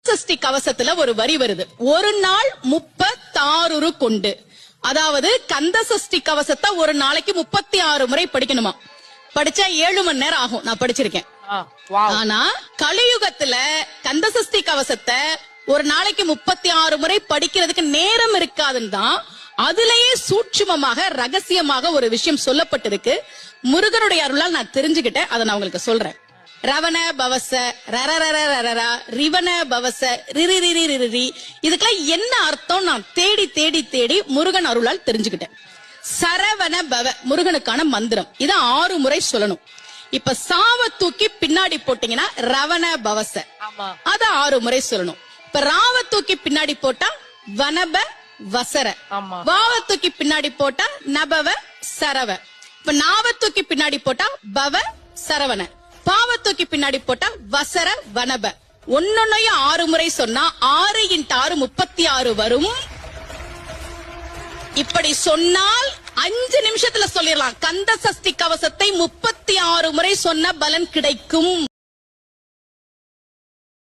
சஷ்டி கவசத்துல ஒரு வரி வருது, ஒரு நாள் 36 கொண்டு. அதாவது கந்த சஷ்டி கவசத்தை ஒரு நாளைக்கு 36 முறை படிக்கணுமா. படிச்சா 7 மணி நேரம் ஆகும். நான் படிச்சிருக்கேன். ஆனா கலியுகத்துல கந்த சஷ்டி கவசத்தை ஒரு நாளைக்கு 36 முறை படிக்கிறதுக்கு நேரம் இருக்காதுன்னு தான் அதுலயே சூட்சுமமாக ரகசியமாக ஒரு விஷயம் சொல்லப்பட்டிருக்கு. முருகனுடைய அருளால் நான் தெரிஞ்சுக்கிட்டேன். அதை நான் உங்களுக்கு சொல்றேன். ரவண பவச ரரரரரரா ரிவன பவச ரிரிரிரிரிரி, இதுக்கெல்லாம் என்ன அர்த்தம் நான் தேடி தேடி தேடி முருகன் அருளால் தெரிஞ்சுக்கிட்டேன். சரவண பவ முருகனுக்கான மந்திரம். இதை 6 முறை சொல்லணும். இப்ப சாவ தூக்கி பின்னாடி போட்டீங்கன்னா ரவண பவச, அத 6 முறை சொல்லணும். இப்ப ராவ தூக்கி பின்னாடி போட்டா வனப வசர, வாவ தூக்கி பின்னாடி போட்டா நபவ சரவ, இப்ப நாவ தூக்கி பின்னாடி போட்டா பவ சரவண, பாவ தூக்கி பின்னாடி போட்டா வசர வனப. ஒன்னொன்னையும் 6 முறை சொன்னா 6 × 6 36 வரும். இப்படி சொன்னால் 5 நிமிஷத்துல சொல்லிடலாம். கந்த சஷ்டி கவசத்தை 36 முறை சொன்ன பலன் கிடைக்கும்.